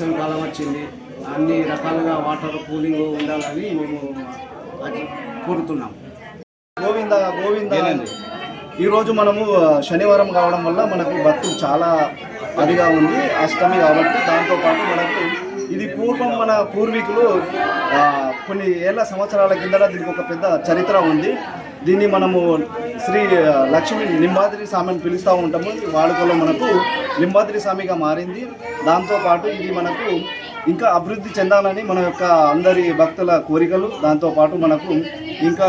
వేసవి కాలం వచ్చింది, అన్ని రకాలుగా వాటర్ కూలింగ్ ఉండాలని మేము కోరుతున్నాం. గోవింద గోవింద. ఈరోజు మనము శనివారం కావడం వల్ల మనకు భక్తులు చాలా అదిగా ఉంది, అష్టమి కాబట్టి. దాంతోపాటు మనకు ఇది పూర్వం మన పూర్వీకులు కొన్ని ఏళ్ళ సంవత్సరాల కిందట దీనికి ఒక పెద్ద చరిత్ర ఉంది. దీన్ని మనము శ్రీ లక్ష్మీ లింబాద్రి స్వామి అని పిలుస్తూ ఉంటాము. వాడుకలో మనకు లింబాద్రి స్వామిగా మారింది. దాంతోపాటు ఇది మనకు ఇంకా అభివృద్ధి చెందాలని మన యొక్క అందరి భక్తుల కోరికలు. దాంతోపాటు మనకు ఇంకా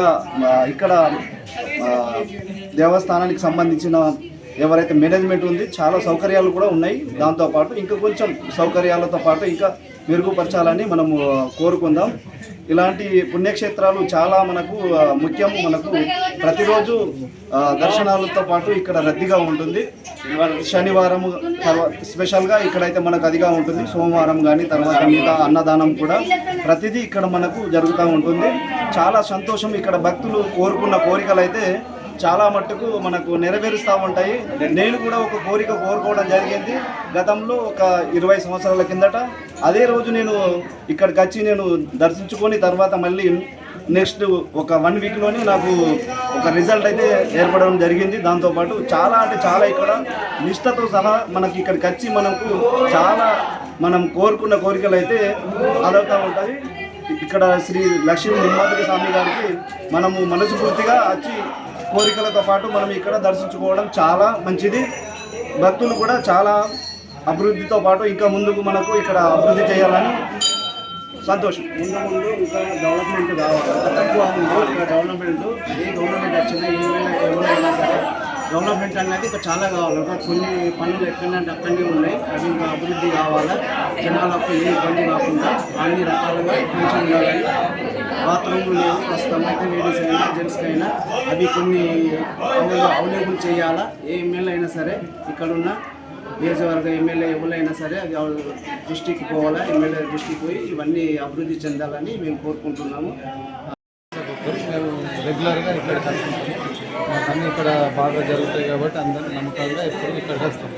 ఇక్కడ దేవస్థానానికి సంబంధించిన ఎవరైతే మేనేజ్మెంట్ ఉంది చాలా సౌకర్యాలు కూడా ఉన్నాయి. దాంతోపాటు ఇంకా కొంచెం సౌకర్యాలతో పాటు ఇంకా మెరుగుపరచాలని మనము కోరుకుందాం. ఇలాంటి పుణ్యక్షేత్రాలు చాలా మనకు ముఖ్యము. మనకు ప్రతిరోజు దర్శనాలతో పాటు ఇక్కడ రద్దీగా ఉంటుంది. శనివారం స్పెషల్గా ఇక్కడైతే మనకు అదిగా ఉంటుంది. సోమవారం కానీ తర్వాత మిగతా అన్నదానం కూడా ప్రతిదీ ఇక్కడ మనకు జరుగుతూ ఉంటుంది. చాలా సంతోషం. ఇక్కడ భక్తులు కోరుకున్న కోరికలు అయితే చాలా మట్టుకు మనకు నెరవేరుస్తూ ఉంటాయి. నేను కూడా ఒక కోరిక కోరుకోవడం జరిగింది గతంలో ఒక 20 సంవత్సరాల కిందట. అదే రోజు నేను ఇక్కడికి వచ్చి నేను దర్శించుకొని తర్వాత మళ్ళీ నెక్స్ట్ ఒక 1 వీక్లోనే నాకు ఒక రిజల్ట్ అయితే ఏర్పడడం జరిగింది. దాంతోపాటు చాలా అంటే చాలా ఇక్కడ నిష్ఠతో సహా మనకి ఇక్కడికి వచ్చి మనకు చాలా మనం కోరుకున్న కోరికలు అయితే అదవుతూ ఉంటాయి. ఇక్కడ శ్రీ లక్ష్మీ లింబాద్రి స్వామి గారికి మనము మనస్ఫూర్తిగా వచ్చి కోరికలతో పాటు మనం ఇక్కడ దర్శించుకోవడం చాలా మంచిది. భక్తులు కూడా చాలా అభివృద్ధితో పాటు ఇంకా ముందుకు మనకు ఇక్కడ అభివృద్ధి చేయాలని సంతోషం. ముందు ఇంకా డెవలప్మెంట్ కావాలి. తక్కువ ఉంది ఇక్కడ డెవలప్మెంట్. ఏ గవర్నమెంట్ వచ్చినా ఏమైనా సరే డెవలప్మెంట్ అనేది ఇంకా చాలా కావాలి. ఇంకా కొన్ని పనులు ఎక్కడంటే అక్కడనే ఉన్నాయి. అది ఇంకా అభివృద్ధి కావాలా. జనాలకు ఏ ఇబ్బంది కాకుండా అన్ని రకాలుగా మంచిగా ఉండాలని. బాత్రూమ్లు లేవు ప్రస్తుతం అయితే, లేడీస్ అయినా జెంట్స్కి అయినా అవి కొన్ని అవైలబుల్ చేయాలా. ఏ ఎమ్మెల్యే అయినా సరే ఇక్కడున్న నియోజకవర్గ ఎమ్మెల్యే ఎవరైనా సరే అది దృష్టికి పోవాలా. ఎమ్మెల్యే దృష్టికి పోయి ఇవన్నీ అభివృద్ధి చెందాలని మేము కోరుకుంటున్నాము. మేము రెగ్యులర్గా ఇక్కడ కలుసుకుంటాము. మాకు అన్నీ ఇక్కడ బాగా జరుగుతాయి కాబట్టి అందరూ నమ్మకంగా ఎప్పుడు ఇక్కడ వస్తాం.